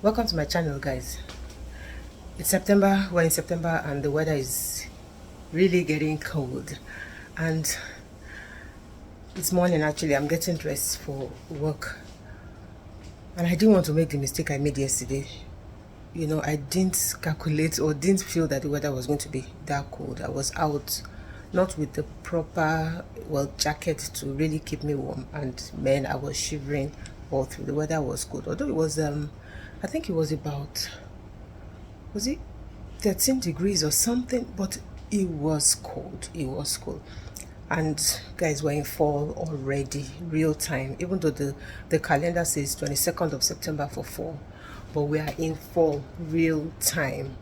Welcome to my channel, guys. It's September, we're in September, and the weather is really getting cold, and it's morning. Actually, I'm getting dressed for work, and I didn't want to make the mistake I made yesterday. You know, I didn't calculate or didn't feel that the weather was going to be that cold. I was out not with the proper jacket to really keep me warm, and man, I was shivering all through. The weather was cold, although it was I think it was about, was it 13 degrees or something, but it was cold. It was cold. And guys, we're in fall already, real time, even though the calendar says 22nd of September for fall, but we are in fall real time.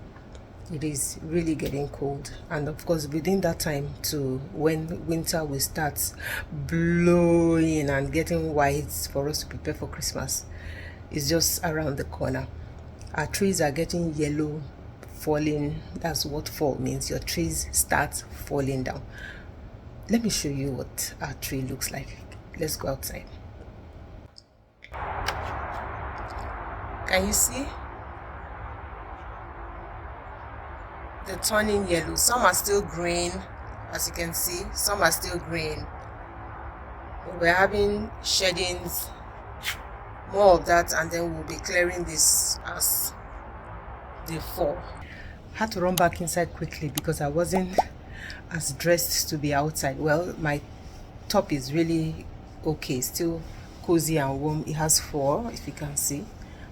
It is really getting cold, and of course within that time to when winter will start blowing and getting white for us to prepare for Christmas, is just around the corner. Our trees are getting yellow, falling. That's what fall means. Your trees start falling down. Let me show you what our tree looks like. Let's go outside. Can you see the turning yellow? Some are still green, as you can see. Some are still green. We're having sheddings, more of that, and then we'll be clearing this as they fall. Had to run back inside quickly because I wasn't as dressed to be outside. Well, my top is really okay, still cozy and warm. It has fur, if you can see.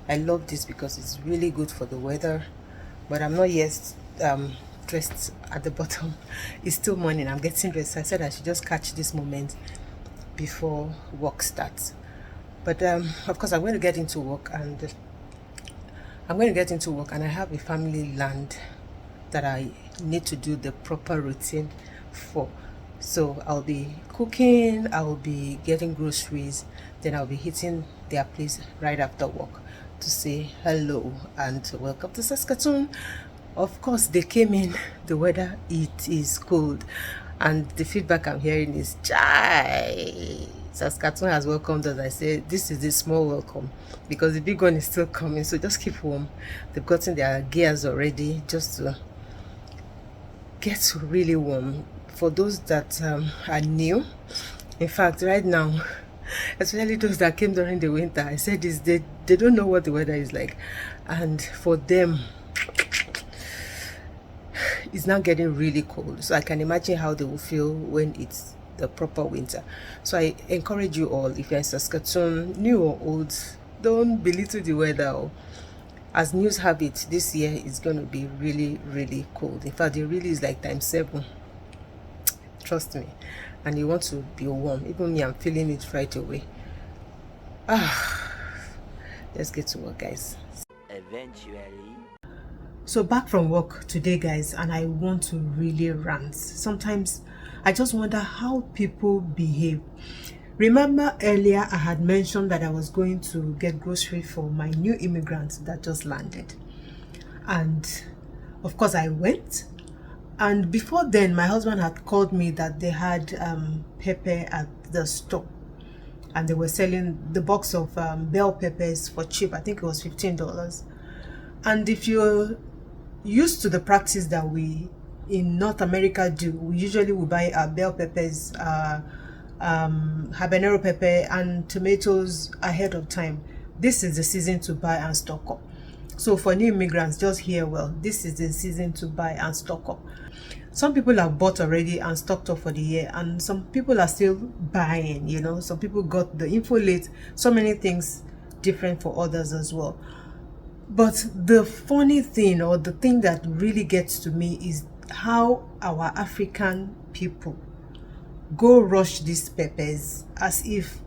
I love this because it's really good for the weather, but I'm not yet dressed at the bottom. It's still morning. I'm getting dressed. I said I should just catch this moment before work starts. But of course, I'm going to get into work, and I have a family land that I need to do the proper routine for. So I'll be cooking, I'll be getting groceries, then I'll be hitting their place right after work to say hello and welcome to Saskatoon. Of course, they came in, the weather, it is cold, and the feedback I'm hearing is, chai, Saskatoon has welcomed us. I say this is a small welcome because the big one is still coming, so just keep warm. They've gotten their gears already just to get really warm. For those that are new, in fact, right now, especially those that came during the winter, I said this, they don't know what the weather is like, and for them it's now getting really cold. So I can imagine how they will feel when it's the proper winter. So I encourage you all, if you're in Saskatoon, new or old, don't belittle the weather. As news have it, this year is going to be really, really cold. In fact, it really is like times 7. Trust me. And you want to be warm. Even me, I'm feeling it right away. Let's get to work, guys. Eventually. So back from work today, guys, and I want to really rant. Sometimes I just wonder how people behave. Remember earlier I had mentioned that I was going to get groceries for my new immigrants that just landed, and of course I went. And before then, my husband had called me that they had pepper at the store, and they were selling the box of bell peppers for cheap. I think it was $15. And if you're used to the practice that we in North America do, we usually will buy our bell peppers, habanero pepper and tomatoes ahead of time. This is the season to buy and stock up. So for new immigrants, just hear well, this is the season to buy and stock up. Some people have bought already and stocked up for the year, and some people are still buying, you know. Some people got the info late, so many things different for others as well. But the funny thing, or the thing that really gets to me, is how our African people go rush these peppers as if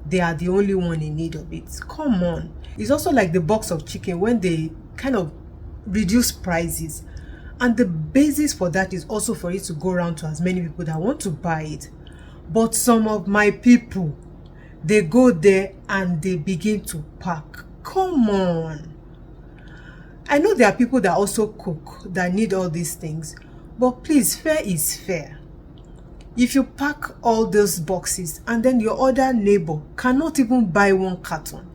they are the only one in need of it. Come on. It's also like the box of chicken when they kind of reduce prices, and the basis for that is also for it to go around to as many people that want to buy it. But some of my people, they go there and they begin to pack. Come on. I know there are people that also cook that need all these things, but please, fair is fair. If you pack all those boxes and then your other neighbor cannot even buy one carton.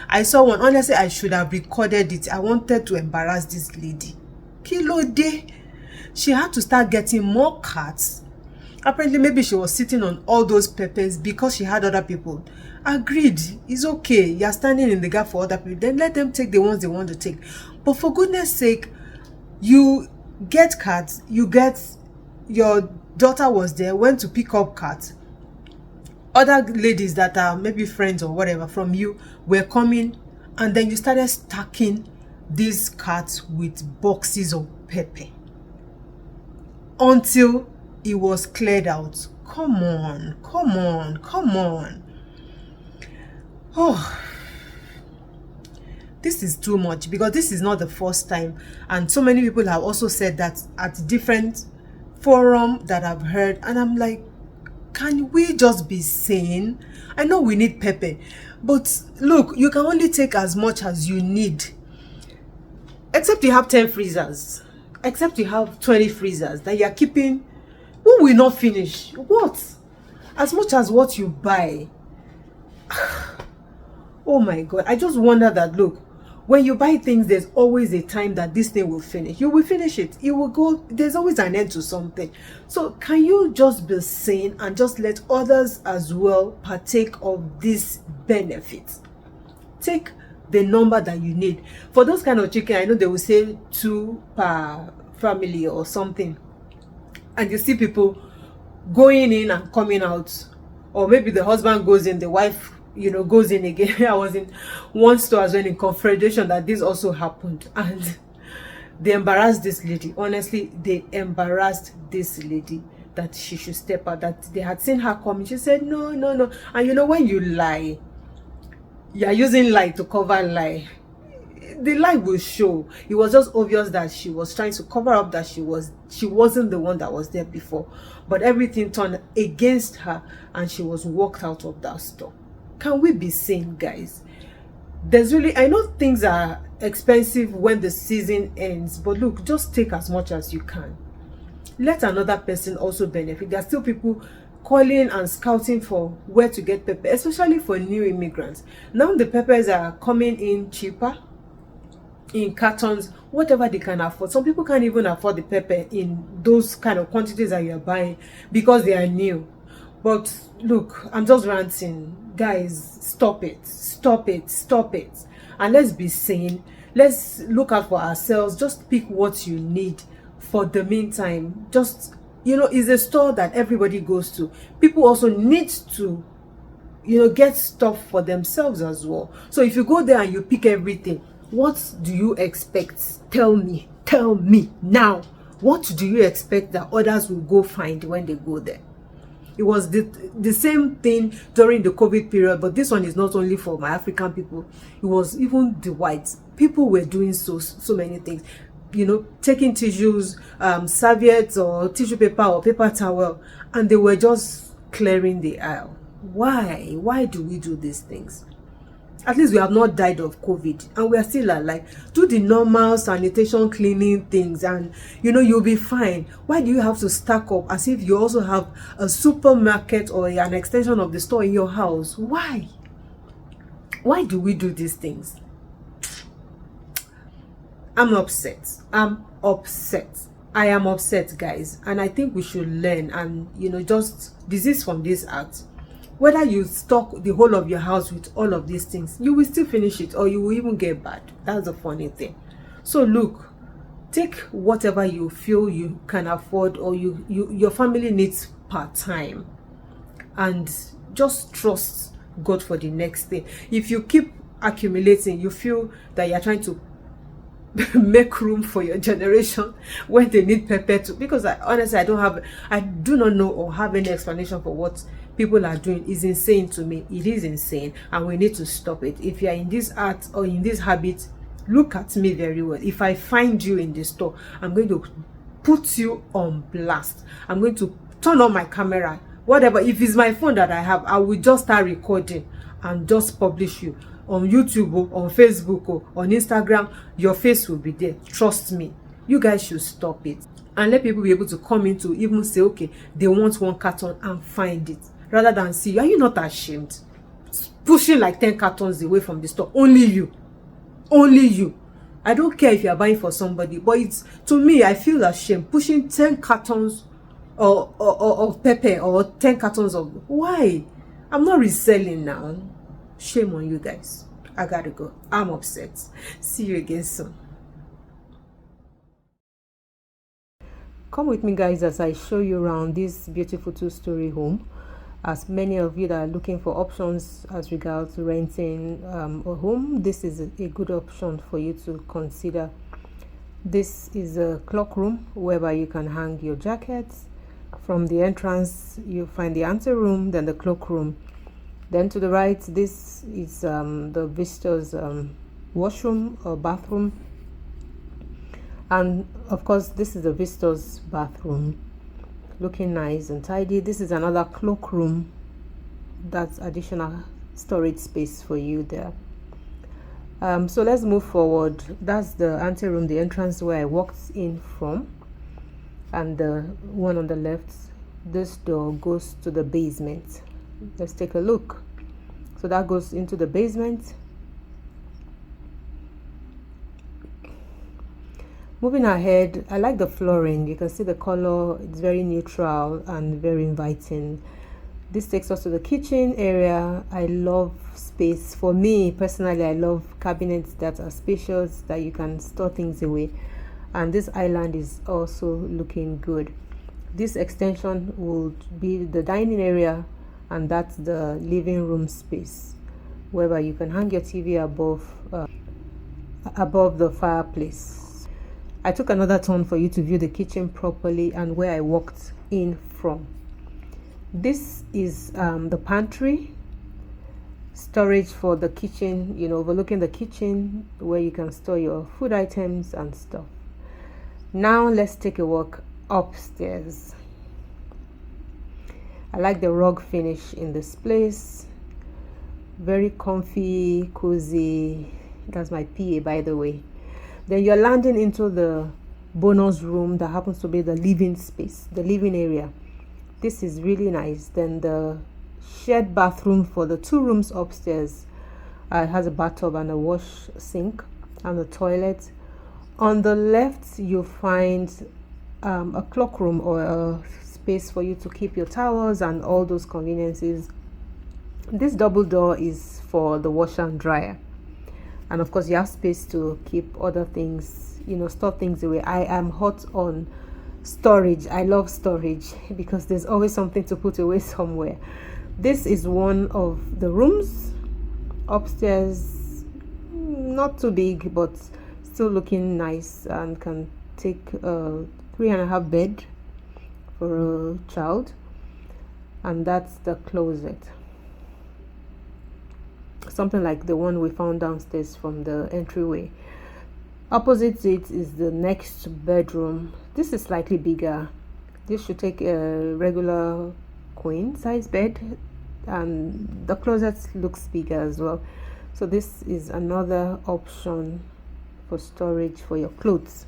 I saw one. Honestly, I should have recorded it. I wanted to embarrass this lady. Kilo day. She had to start getting more carts. Apparently, maybe she was sitting on all those peppers because she had other people. Agreed. It's okay. You're standing in the gap for other people. Then let them take the ones they want to take. But for goodness sake, you get carts. You get, your daughter was there, went to pick up carts. Other ladies that are maybe friends or whatever from you were coming, and then you started stacking these carts with boxes of pepper until it was cleared out. Come on, come on, come on. Oh, this is too much, because this is not the first time, and so many people have also said that at different forums that I've heard, and I'm like, can we just be sane? I know we need pepper, but look, you can only take as much as you need. Except you have 10 freezers. Except you have 20 freezers that you're keeping. Who will not finish? What? As much as what you buy. Oh my God. I just wonder that, look, when you buy things, there's always a time that this thing will finish. You will finish it. It will go. There's always an end to something. So can you just be sane and just let others as well partake of this benefit? Take the number that you need. For those kind of chicken, I know they will say 2 per family or something. And you see people going in and coming out. Or maybe the husband goes in, the wife, goes in again. I was in one store as well in Confederation that this also happened, and they embarrassed this lady. Honestly, they embarrassed this lady that she should step out, that they had seen her coming. She said, no, no, no. And when you lie, you're using lie to cover lie. The lie will show. It was just obvious that she was trying to cover up that she wasn't the one that was there before. But everything turned against her, and she was walked out of that store. Can we be sane, guys? I know things are expensive when the season ends, but look, just take as much as you can. Let another person also benefit. There are still people calling and scouting for where to get pepper, especially for new immigrants. Now the peppers are coming in cheaper, in cartons, whatever they can afford. Some people can't even afford the pepper in those kind of quantities that you're buying because they are new. But look, I'm just ranting. Guys, stop it. Stop it. Stop it. And let's be sane. Let's look out for ourselves. Just pick what you need for the meantime. Just, it's a store that everybody goes to. People also need to, get stuff for themselves as well. So if you go there and you pick everything, what do you expect? Tell me now. What do you expect that others will go find when they go there? It was the same thing during the COVID period, but this one is not only for my African people. It was even the whites. People were doing so many things. Taking tissues, serviettes or tissue paper or paper towel, and they were just clearing the aisle. Why? Why do we do these things? At least we have not died of COVID and we are still alive. Do the normal sanitation cleaning things and you'll be fine. Why do you have to stack up as if you also have a supermarket or an extension of the store in your house? Why? Why do we do these things? I'm upset. I'm upset. I am upset, guys. And I think we should learn and just desist from this act. Whether you stock the whole of your house with all of these things, you will still finish it or you will even get bad. That's the funny thing. So look, take whatever you feel you can afford or your family needs per time, and just trust God for the next thing. If you keep accumulating, you feel that you're trying to make room for your generation when they need pepper too, because honestly I do not know or have any explanation for what people are doing. Is insane to me. It is insane and we need to stop it. If you are in this art or in this habit, look at me very well. If I find you in the store, I'm going to put you on blast. I'm going to turn on my camera, whatever. If it's my phone that I have, I will just start recording and just publish you on YouTube or on Facebook or on Instagram. Your face will be there. Trust me. You guys should stop it. and let people be able to come in to even say, okay, they want one carton and find it, rather than see you. Are you not ashamed? Pushing like 10 cartons away from the store. Only you. Only you. I don't care if you are buying for somebody, but it's, to me, I feel ashamed pushing 10 cartons of pepper or 10 cartons of, why? I'm not reselling now. Shame on you guys. I gotta go. I'm upset. See you again soon. Come with me, guys, as I show you around this beautiful 2-story home. As many of you that are looking for options as regards to renting a home, this is a good option for you to consider. This is a cloak room whereby you can hang your jackets. From the entrance, you find the ante room, then the cloak room. Then to the right, this is the visitor's washroom or bathroom. And of course, this is the visitor's bathroom, looking nice and tidy. This is another cloak room. That's additional storage space for you there. So let's move forward. That's the ante room, the entrance where I walked in from, and the one on the left, this door goes to the basement. Let's take a look. So that goes into the basement. Moving ahead, I like the flooring. You can see the color, it's very neutral and very inviting. This takes us to the kitchen area. I love space. For me personally, I love cabinets that are spacious, that you can store things away. And this island is also looking good. This extension will be the dining area, and that's the living room space, whereby you can hang your TV above the fireplace. I took another turn for you to view the kitchen properly and where I walked in from. This is the pantry, storage for the kitchen, overlooking the kitchen where you can store your food items and stuff. Now let's take a walk upstairs. I like the rug finish in this place. Very comfy, cozy. That's my PA, by the way. Then you're landing into the bonus room that happens to be the living space, the living area. This is really nice. Then the shared bathroom for the 2 rooms upstairs has a bathtub and a wash sink and a toilet. On the left, you'll find a cloak room or a space for you to keep your towels and all those conveniences. This double door is for the washer and dryer. And of course, you have space to keep other things, store things away. I am hot on storage. I love storage because there's always something to put away somewhere. This is one of the rooms upstairs. Not too big, but still looking nice, and can take a 3.5 bed for a child. And that's the closet. Something like the one we found downstairs from the entryway. Opposite it is the next bedroom. This is slightly bigger. This should take a regular queen size bed, and the closet looks bigger as well. So this is another option for storage for your clothes,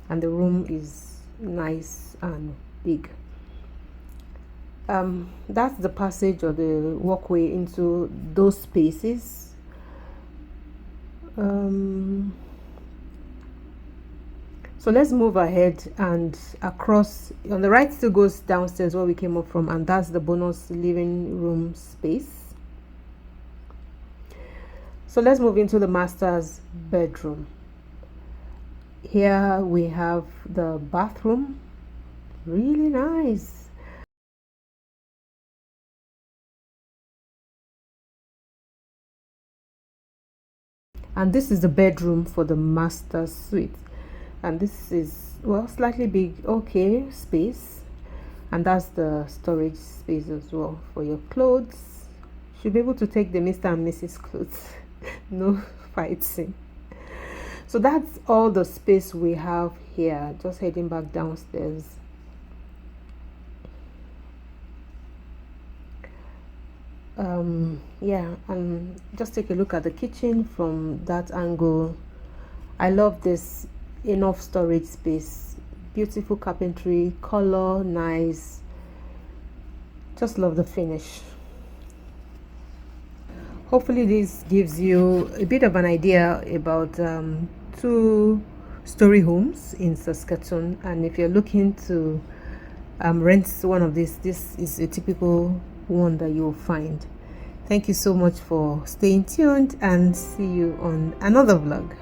and the room is nice and big. That's the passage or the walkway into those spaces. So let's move ahead and across. On the right still goes downstairs where we came up from, and that's the bonus living room space. So let's move into the master's bedroom. Here we have the bathroom. Really nice. And this is the bedroom for the master suite, and this is, well, slightly big, okay, space. And that's the storage space as well for your clothes. Should be able to take the Mr. and Mrs. clothes. No fighting. So that's all the space we have here. Just heading back downstairs. Yeah, and just take a look at the kitchen from that angle. I love this, enough storage space, beautiful carpentry, color nice, just love the finish. Hopefully this gives you a bit of an idea about 2-story homes in Saskatoon, and if you're looking to rent one of these, this is a typical one that you'll find. Thank you so much for staying tuned, and see you on another vlog.